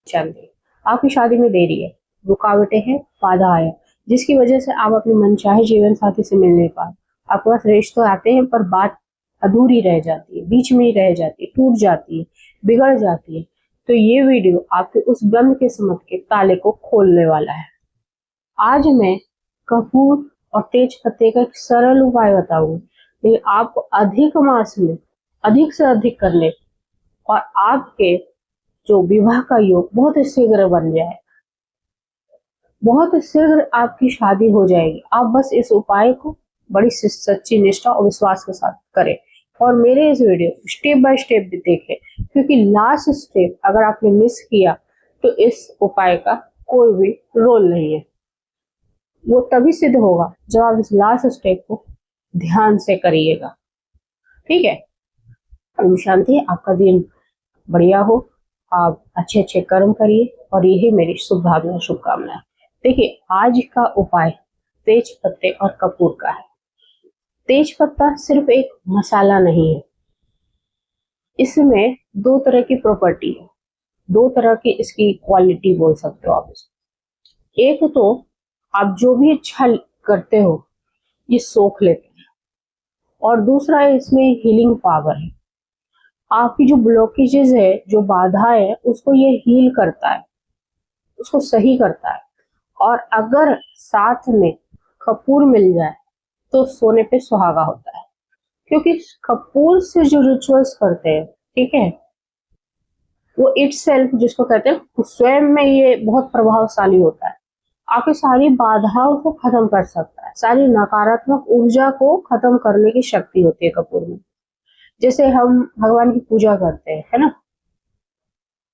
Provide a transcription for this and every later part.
शांति। आपकी शादी में देरी है, रुकावटें हैं, बाधा है, जिसकी वजह से आप अपने मनचाहे जीवन साथी से मिल नहीं पाए। आपके पास रिश्ते आते हैं पर बात अधूरी रह जाती है, बीच में ही रह जाती है, टूट जाती है, बिगड़ जाती है। तो ये वीडियो आपके उस बंद किस्मत के ताले को खोलने वाला है। आज मैं कपूर और तेज पत्ते का एक सरल उपाय बताऊंगी, लेकिन आपको अधिक मास में अधिक से अधिक करने और आपके जो विवाह का योग बहुत शीघ्र बन जाए, बहुत शीघ्र आपकी शादी हो जाएगी। आप बस इस उपाय को बड़ी सच्ची निष्ठा और विश्वास के साथ करें और मेरे इस वीडियो को स्टेप बाय स्टेप भी देखें, क्योंकि लास्ट स्टेप अगर आपने मिस किया तो इस उपाय का कोई भी रोल नहीं है। वो तभी सिद्ध होगा जब आप इस लास्ट स्टेप को ध्यान से करिएगा। ठीक है। ओम शांति। आपका दिन बढ़िया हो, आप अच्छे अच्छे कर्म करिए और यही मेरी शुभकामना शुभकामनाएं। देखिए, आज का उपाय तेज पत्ते और कपूर का है। तेज पत्ता सिर्फ एक मसाला नहीं है, इसमें दो तरह की प्रॉपर्टी है, दो तरह की इसकी क्वालिटी बोल सकते हो आप इसको। एक तो आप जो भी अच्छा करते हो ये सोख लेते हैं, और दूसरा इसमें हीलिंग पावर है। आपकी जो ब्लॉकेजेस है, जो बाधा है, उसको ये हील करता है, उसको सही करता है। और अगर साथ में कपूर मिल जाए तो सोने पे सुहागा होता है, क्योंकि कपूर से जो रिचुअल्स करते हैं, ठीक है, वो इटसेल्फ जिसको कहते हैं स्वयं में ये बहुत प्रभावशाली होता है। आपकी सारी बाधाओं को खत्म कर सकता है, सारी नकारात्मक ऊर्जा को खत्म करने की शक्ति होती है कपूर में। जैसे हम भगवान की पूजा करते हैं, है ना,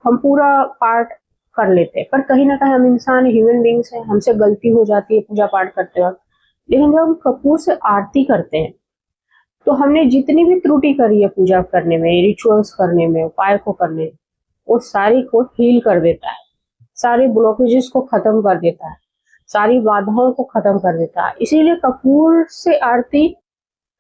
हम पूरा पाठ कर लेते हैं, पर कहीं ना कहीं हम इंसान ह्यूमन बींग्स हैं, हमसे गलती हो जाती है पूजा पाठ करते वक्त। लेकिन जब हम कपूर से आरती करते हैं तो हमने जितनी भी त्रुटि करी है पूजा करने में, रिचुअल्स करने में, उपाय को करने में, वो सारी को हील कर देता है, सारे ब्लॉकेजेस को खत्म कर देता है, सारी बाधाओं को खत्म कर देता है। इसीलिए कपूर से आरती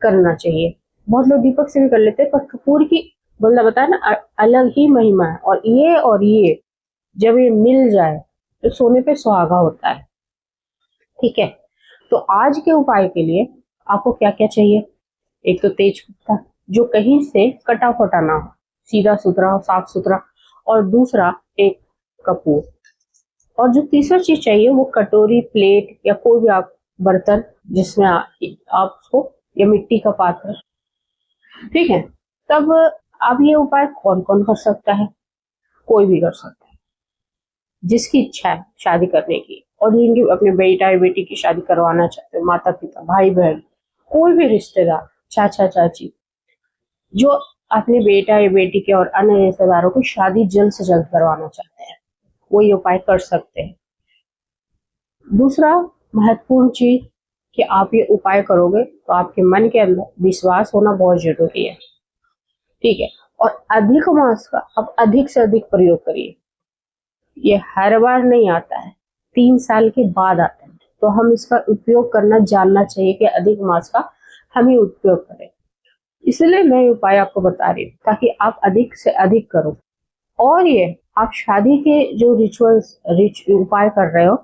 करना चाहिए। बहुत लोग दीपक से भी कर लेते हैं, पर कपूर की बोलना बताया ना, अलग ही महिमा है। और ये जब ये मिल जाए तो सोने पे सुहागा होता है। ठीक है। तो आज के उपाय के लिए आपको क्या क्या चाहिए? एक तो तेज पत्ता, जो कहीं से कटा फटा ना हो, सीधा सुथरा हो, साफ सुथरा। और दूसरा एक कपूर। और जो तीसरा चीज चाहिए वो कटोरी, प्लेट या कोई भी आप बर्तन जिसमें आप उसको, या मिट्टी का पात्र। ठीक है। तब अब ये उपाय कौन कौन कर सकता है? कोई भी कर सकता है जिसकी इच्छा है शादी करने की, और जिनकी अपने बेटा या बेटी की शादी करवाना चाहते हो, माता पिता, भाई बहन, कोई भी रिश्तेदार, चाचा चाची, जो अपने बेटा या बेटी के और अन्य रिश्तेदारों की शादी जल्द से जल्द करवाना चाहते हैं, वो ये उपाय कर सकते हैं। दूसरा महत्वपूर्ण चीज कि आप ये उपाय करोगे तो आपके मन के अंदर विश्वास होना बहुत जरूरी है। ठीक है। और अधिक मास का अब अधिक से अधिक प्रयोग करिए। ये हर बार नहीं आता है, 3 साल के बाद आता है, तो हम इसका उपयोग करना जानना चाहिए कि अधिक मास का हम ही उपयोग करें। इसलिए मैं उपाय आपको बता रही हूँ ताकि आप अधिक से अधिक करो। और ये आप शादी के जो रिचुअल्स उपाय कर रहे हो,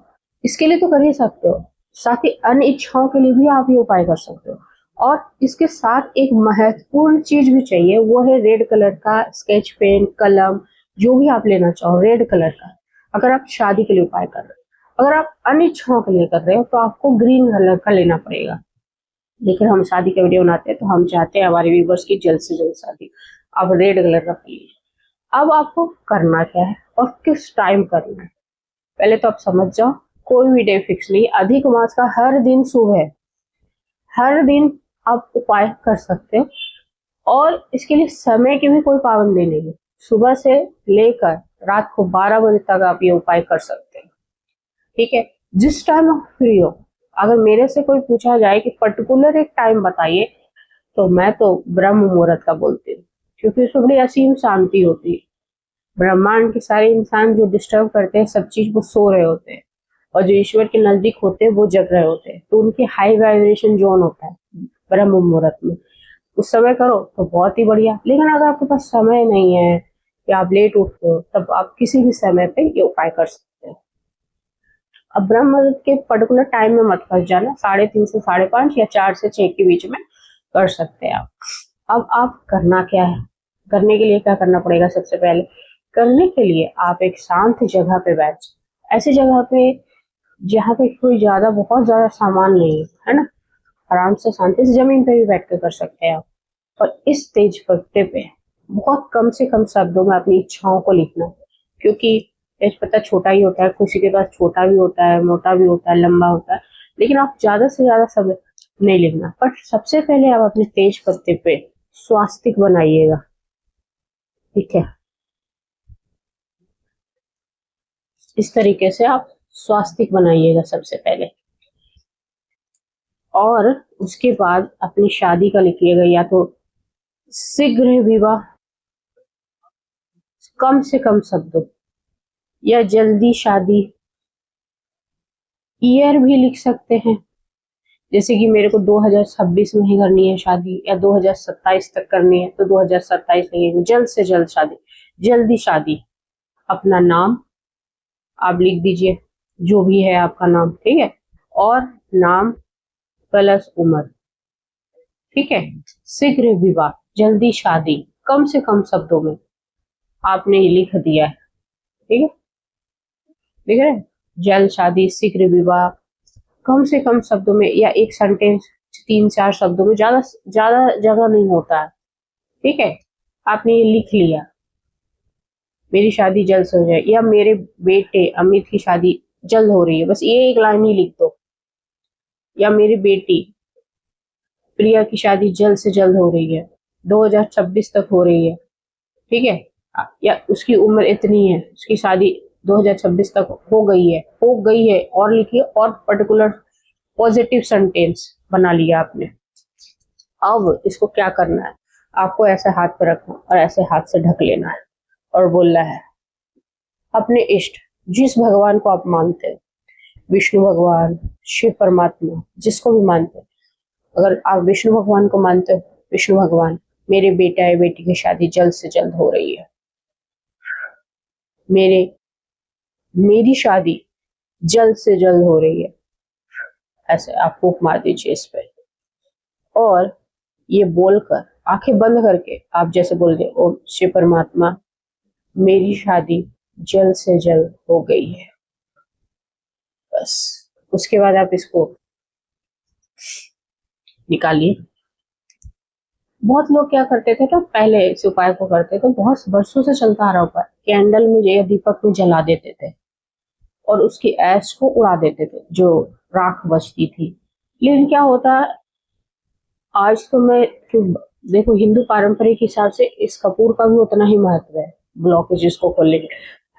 इसके लिए तो कर ही सकते हो, साथ ही अन्य इच्छाओं के लिए भी आप ये उपाय कर सकते हो। और इसके साथ एक महत्वपूर्ण चीज भी चाहिए, वो है रेड कलर का स्केच पेन, कलम, जो भी आप लेना चाहो रेड कलर का, अगर आप शादी के लिए उपाय कर रहे हो। अगर आप अन्य इच्छाओं के लिए कर रहे हो तो आपको ग्रीन कलर का लेना पड़ेगा। लेकिन हम शादी का वीडियो बनाते हैं तो हम चाहते हैं हमारे व्यूवर्स की जल्द से जल्द शादी। आप रेड कलर का लीजिए। अब आपको करना क्या है और किस टाइम करना है, पहले तो आप समझ जाओ। कोई भी डे फिक्स नहीं, अधिक मास का हर दिन शुभ है, हर दिन आप उपाय कर सकते हो। और इसके लिए समय की भी कोई पाबंदी नहीं है, सुबह से लेकर रात को 12 बजे तक आप ये उपाय कर सकते हैं। ठीक है। जिस टाइम आप फ्री हो। अगर मेरे से कोई पूछा जाए कि पर्टिकुलर एक टाइम बताइए, तो मैं तो ब्रह्म मुहूर्त का बोलती हूँ, क्योंकि उसमें बड़ी असीम शांति होती है। ब्रह्मांड के सारे इंसान जो डिस्टर्ब करते हैं सब चीज, वो सो रहे होते हैं, और जो ईश्वर के नजदीक होते हैं वो जग रहे होते हैं, तो उनके हाई वाइब्रेशन जोन होता है ब्रह्म मुहूर्त में। उस समय करो तो बहुत ही बढ़िया। लेकिन अगर आपके पास समय नहीं है या आप लेट उठते हो, तब आप किसी भी समय पे ये उपाय कर सकते हैं। अब ब्रह्म मुहूर्त के पर्टिकुलर टाइम में मत फंस जाना, 3:30 से 5:30 या 4 से 6 के बीच में कर सकते हैं आप। अब आप करना क्या है, करने के लिए क्या करना पड़ेगा? सबसे पहले करने के लिए आप एक शांत जगह पे बैठ, ऐसी जगह पे जहाँ पे कोई बहुत ज्यादा सामान नहीं है ना, आराम से शांति से जमीन पे भी बैठ कर सकते हैं आप। और इस तेज पत्ते पे बहुत कम से कम शब्दों में अपनी इच्छाओं को लिखना, क्योंकि तेज पत्ता छोटा ही होता है, किसी के पास छोटा भी होता है, मोटा भी होता है, लंबा होता है, लेकिन आप ज्यादा से ज्यादा शब्द नहीं लिखना। पर सबसे पहले आप अपने तेज पत्ते पे स्वास्तिक बनाइएगा, ठीक है? इस तरीके से आप स्वास्तिक बनाइएगा सबसे पहले, और उसके बाद अपनी शादी का लिखिएगा, या तो शीघ्र विवाह कम से कम शब्दों, या जल्दी शादी, ईयर भी लिख सकते हैं, जैसे कि मेरे को 2026 में ही करनी है शादी, या 2027 तक करनी है तो 2027 लगेगी। जल्द से जल्द शादी, जल्दी शादी। अपना नाम आप लिख दीजिए, जो भी है आपका नाम, ठीक है? और नाम प्लस उम्र, ठीक है? शीघ्र विवाह, जल्दी शादी, कम से कम शब्दों में आपने ये लिख दिया है, ठीक है? लिख रहे हैं? जल्द शादी, शीघ्र विवाह, कम से कम शब्दों में, या एक सेंटेंस 3-4 शब्दों में, ज्यादा ज्यादा जगह नहीं होता है, ठीक है? आपने ये लिख लिया, मेरी शादी जल्द से हो जाए, या मेरे बेटे अमित की शादी जल्द हो रही है, बस ये एक लाइन ही लिख दो। या मेरी बेटी प्रिया की शादी जल्द से जल्द हो रही है, 2026 तक हो रही है, ठीक है? या उसकी उम्र इतनी है, उसकी शादी 2026 तक हो गई है, और लिखिए, और पर्टिकुलर पॉजिटिव सेंटेंस बना लिया आपने। अब इसको क्या करना है, आपको ऐसे हाथ पे रखना और ऐसे हाथ से ढक लेना है, और बोलना है अपने इष्ट, जिस भगवान को आप मानते हैं, विष्णु भगवान, शिव परमात्मा, जिसको भी मानते हैं, अगर आप विष्णु भगवान को मानते हो, विष्णु भगवान, मेरे बेटा या बेटी की शादी जल्द से जल्द हो रही है, मेरे मेरी शादी जल्द से जल्द हो रही है, ऐसे आप फूंक मार दीजिए इस पे। और ये बोलकर आंखें बंद करके आप जैसे बोल रहे, ओम शिव परमात्मा, मेरी शादी जल्द से जल्द हो गई है, बस। उसके बाद आप इसको निकालिए। बहुत लोग क्या करते थे, तो पहले इस उपाय को करते थे, बहुत वर्षों से चलता आ रहा उपाय, कैंडल में या दीपक में जला देते थे और उसकी ऐश को उड़ा देते थे, जो राख बचती थी। लेकिन क्या होता है, आज तो मैं देखो, हिंदू पारंपरिक हिसाब से इस कपूर का भी उतना ही महत्व है। ब्लॉकेज इसको खोलेंगे,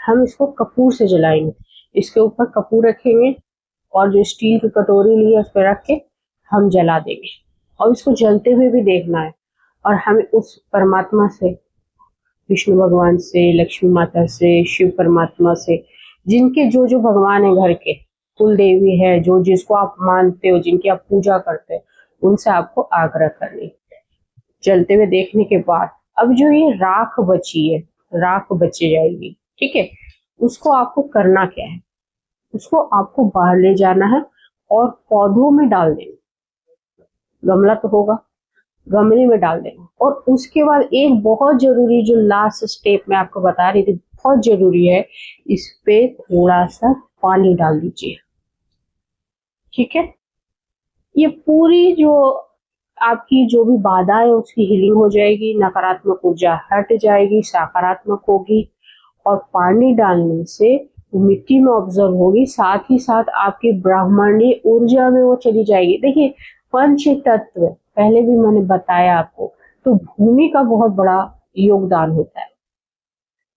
हम इसको कपूर से जलाएंगे, इसके ऊपर कपूर रखेंगे, और जो स्टील की कटोरी ली है उस पर रख के हम जला देंगे, और इसको जलते हुए भी देखना है। और हमें उस परमात्मा से, विष्णु भगवान से, लक्ष्मी माता से, शिव परमात्मा से, जिनके जो जो भगवान है घर के, कुल देवी है, जो जिसको आप मानते हो, जिनकी आप पूजा करते हो, उनसे आपको आग्रह करनी। जलते हुए देखने के बाद अब जो ये राख बची है, राख बची जाएगी, ठीक है? उसको आपको करना क्या है, उसको आपको बाहर ले जाना है और पौधों में डाल देना। गमला तो होगा, गमले में डाल देना। और उसके बाद एक बहुत जरूरी, जो लास्ट स्टेप मैं आपको बता रही थी, बहुत जरूरी है, इस पे थोड़ा सा पानी डाल दीजिए, ठीक है? ये पूरी जो आपकी जो भी बाधा है उसकी हीलिंग हो जाएगी, नकारात्मक ऊर्जा हट जाएगी, सकारात्मक होगी। और पानी डालने से वो मिट्टी में ऑब्जर्व होगी, साथ ही साथ आपकी ब्राह्मणी ऊर्जा में वो चली जाएगी। देखिए, पंच तत्व पहले भी मैंने बताया आपको, तो भूमि का बहुत बड़ा योगदान होता है।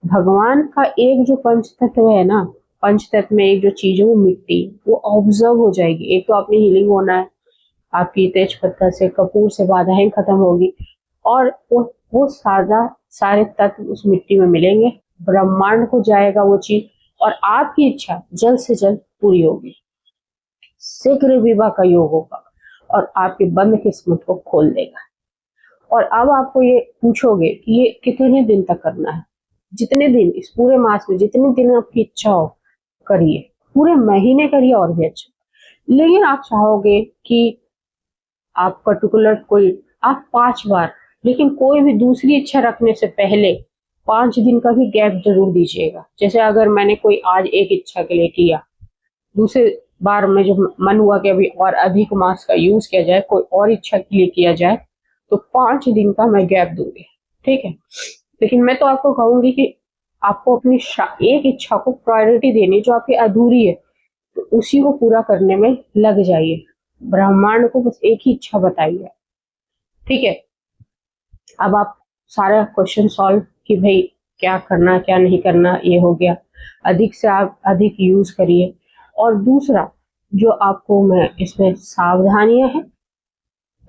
भगवान का एक जो पंच तत्व है ना, पंच तत्व में एक जो चीज है वो मिट्टी, वो ऑब्जर्व हो जाएगी। एक तो अपनी हीलिंग होना है, आपकी तेज पत्ता से, कपूर से बाधाएं खत्म होगी, और वो सारे तत्व उस मिट्टी में मिलेंगे, ब्रह्मांड को जाएगा वो चीज, और आपकी इच्छा जल्द से जल्द पूरी होगी, शीघ्र विवाह का योग होगा, और आपकी बंद किस्मत को खोल देगा। और अब आपको ये पूछोगे कि ये कितने दिन तक करना है, जितने दिन इस पूरे मास में जितने दिन आपकी इच्छा हो करिए, पूरे महीने करिए और भी अच्छा। लेकिन आप चाहोगे कि आप पर्टिकुलर कोई आप 5 बार, लेकिन कोई भी दूसरी इच्छा रखने से पहले 5 दिन का भी गैप जरूर दीजिएगा। जैसे अगर मैंने कोई आज एक इच्छा के लिए किया, दूसरे बार में जब मन हुआ कि अभी और अधिक मास का यूज किया जाए, कोई और इच्छा के लिए किया जाए, तो 5 दिन का मैं गैप दूंगी, ठीक है। लेकिन मैं तो आपको कहूंगी कि आपको अपनी एक इच्छा को प्रायोरिटी देनी जो आपकी अधूरी है, तो उसी को पूरा करने में लग जाइए। ब्रह्मांड को बस एक ही इच्छा बताइए, ठीक है। अब आप सारा क्वेश्चन सॉल्व कि भाई क्या करना क्या नहीं करना, ये हो गया। अधिक से आप अधिक यूज करिए। और दूसरा जो आपको मैं इसमें सावधानियां हैं,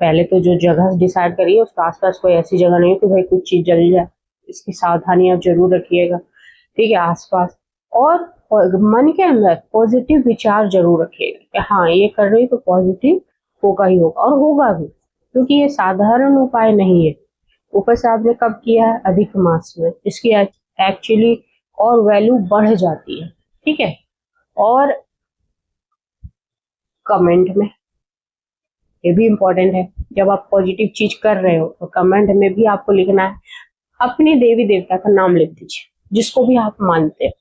पहले तो जो जगह डिसाइड करिए उसके आसपास कोई ऐसी जगह नहीं है कि भाई कुछ चीज जल जाए, इसकी सावधानियां जरूर रखिएगा, ठीक है, आसपास। और मन के अंदर पॉजिटिव विचार जरूर रखिएगा कि हाँ ये कर रही तो पॉजिटिव होगा ही होगा, और होगा भी, क्योंकि ये साधारण उपाय नहीं है। ऊपर से आपने कब किया है? अधिक मास में। इसकी एक्चुअली और वैल्यू बढ़ जाती है, ठीक है। और कमेंट में, ये भी इम्पोर्टेंट है, जब आप पॉजिटिव चीज कर रहे हो तो कमेंट में भी आपको लिखना है अपने देवी देवता का नाम लिख दीजिए, जिसको भी आप मानते हैं,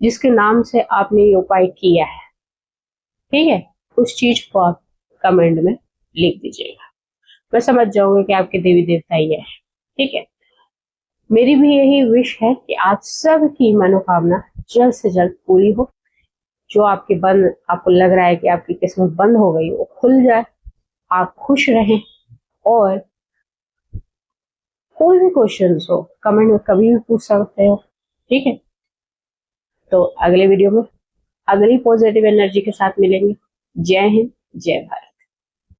जिसके नाम से आपने ये उपाय किया है, ठीक है, उस चीज को आप कमेंट में लिख दीजिएगा। मैं समझ जाऊंगी कि आपके देवी देवता ये है, ठीक है। मेरी भी यही विश है कि आप सबकी मनोकामना जल्द से जल्द पूरी हो। जो आपके बंद, आपको लग रहा है कि आपकी किस्मत बंद हो गई, वो खुल जाए, आप खुश रहें। और कोई भी क्वेश्चन हो कमेंट में कभी भी पूछ सकते हो, ठीक है। तो अगले वीडियो में अगली पॉजिटिव एनर्जी के साथ मिलेंगे। जय हिंद, जय भारत।